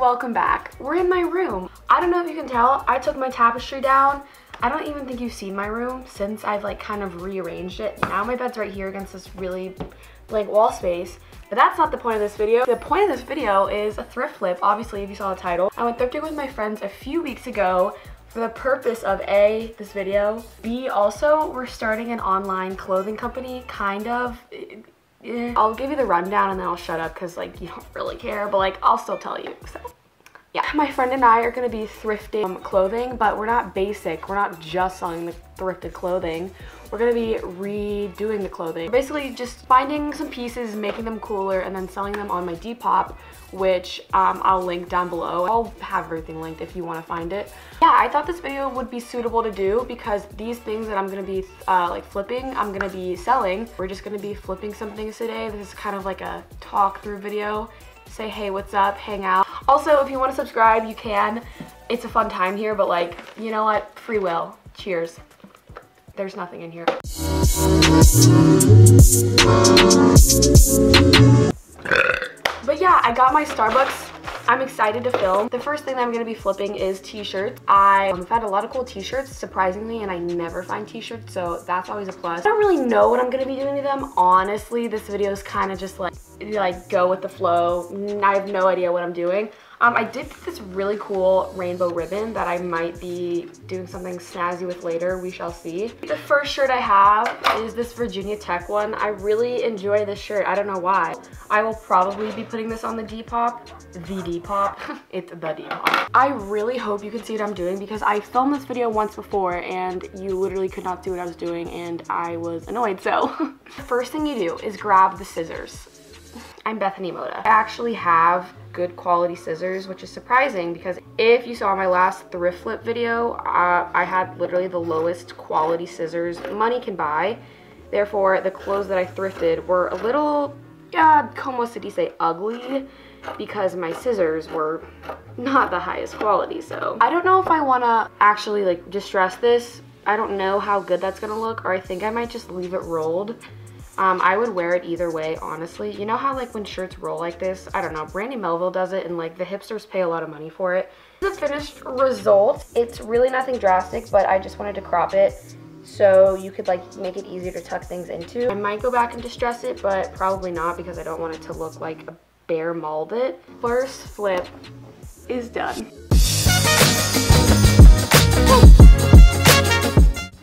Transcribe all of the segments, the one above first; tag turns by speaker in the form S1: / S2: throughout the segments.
S1: welcome back. We're in my room. I don't know if you can tell, I took my tapestry down. I don't even think you've seen my room since I've like kind of rearranged it. Now my bed's right here against this really blank wall space. But that's not the point of this video. The point of this video is a thrift flip, obviously, if you saw the title. I went thrifting with my friends a few weeks ago for the purpose of A, this video, B, also we're starting an online clothing company, kind of. I'll give you the rundown and then I'll shut up because like you don't really care, but like I'll still tell you. So yeah, my friend and I are going to be thrifting clothing, but we're not basic. We're not just selling the thrifted clothing. We're going to be redoing the clothing. Basically just finding some pieces, making them cooler, and then selling them on my Depop, which I'll link down below. I'll have everything linked if you want to find it. Yeah, I thought this video would be suitable to do because these things that I'm going to be like flipping, I'm going to be selling. We're just going to be flipping some things today. This is kind of like a talk through video. Say, hey, what's up? Hang out. Also, if you want to subscribe, you can. It's a fun time here, but like, you know what? Free will. Cheers. There's nothing in here. But yeah, I got my Starbucks. I'm excited to film. The first thing that I'm going to be flipping is t-shirts. I've had a lot of cool t-shirts, surprisingly, and I never find t-shirts, so that's always a plus. I don't really know what I'm going to be doing to them. Honestly, this video is kind of just like go with the flow. I have no idea what I'm doing. I did get this really cool rainbow ribbon that I might be doing something snazzy with later. We shall see. The first shirt I have is this Virginia Tech one. I really enjoy this shirt. I don't know why. I will probably be putting this on the Depop. The Depop. It's the Depop. I really hope you can see what I'm doing because I filmed this video once before and you literally could not see what I was doing and I was annoyed. So the first thing you do is grab the scissors. I'm Bethany Moda. I actually have good quality scissors, which is surprising because if you saw my last thrift flip video, I had literally the lowest quality scissors money can buy. Therefore, the clothes that I thrifted were a little, como se dice, ugly because my scissors were not the highest quality. So I don't know if I want to actually like distress this. I don't know how good that's gonna look, or I think I might just leave it rolled. I would wear it either way, honestly. You know how like when shirts roll like this, I don't know, Brandy Melville does it and like the hipsters pay a lot of money for it. The finished result, it's really nothing drastic, but I just wanted to crop it so you could like make it easier to tuck things into. I might go back and distress it, but probably not because I don't want it to look like a bare mold it. First flip is done.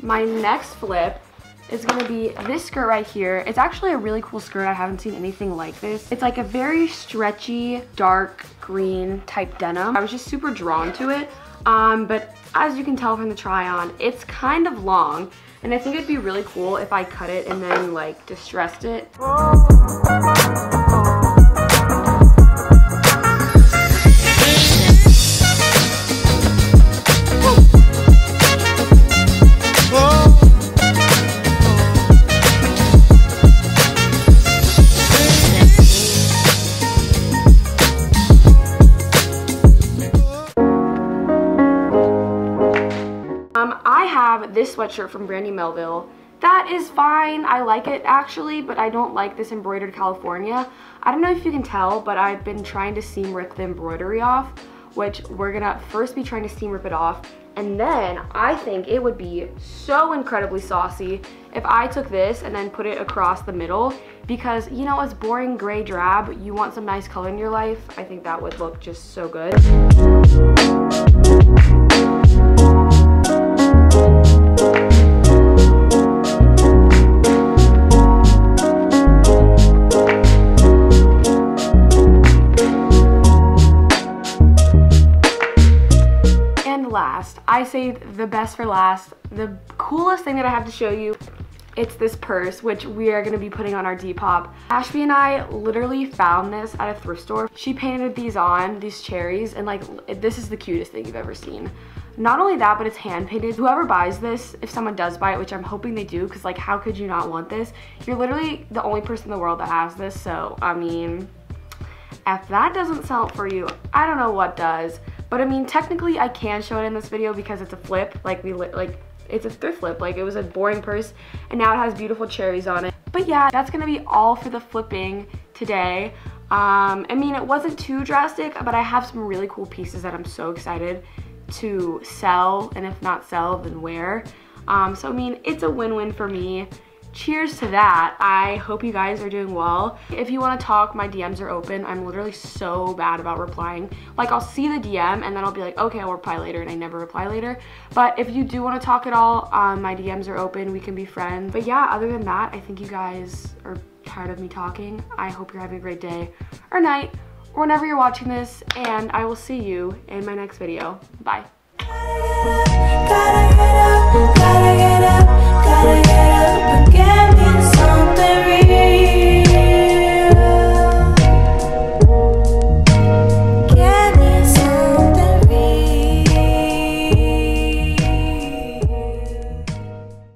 S1: My next flip is gonna be this skirt right here. It's actually a really cool skirt. I haven't seen anything like this. It's like a very stretchy, dark green type denim. I was just super drawn to it. But as you can tell from the try on, it's kind of long. And I think it'd be really cool if I cut it and then like distressed it. This sweatshirt from Brandy Melville. That is fine. I like it actually, but I don't like this embroidered California. I don't know if you can tell, but I've been trying to seam rip the embroidery off, which we're gonna first be trying to seam rip it off. And then I think it would be so incredibly saucy if I took this and then put it across the middle because, you know, as boring gray drab, you want some nice color in your life. I think that would look just so good. I saved the best for last. The coolest thing that I have to show you, it's this purse, which we are going to be putting on our Depop. Ashby and I literally found this at a thrift store. She painted these on, these cherries, and like, this is the cutest thing you've ever seen. Not only that, but it's hand painted. Whoever buys this, if someone does buy it, which I'm hoping they do, because like, how could you not want this? You're literally the only person in the world that has this, so I mean, if that doesn't sell it for you, I don't know what does. But I mean, technically I can show it in this video because it's a flip, it's a thrift flip, like it was a boring purse and now it has beautiful cherries on it. But yeah, that's gonna be all for the flipping today. I mean, it wasn't too drastic, but I have some really cool pieces that I'm so excited to sell, and if not sell, then wear. So I mean, it's a win-win for me. Cheers to that. I hope you guys are doing well. If you want to talk, my DMs are open. I'm literally so bad about replying. Like, I'll see the DM and then I'll be like, okay, I'll reply later, and I never reply later. But if you do want to talk at all, my DMs are open. We can be friends. But yeah, other than that, I think you guys are tired of me talking. I hope you're having a great day or night or whenever you're watching this, and I will see you in my next video. Bye.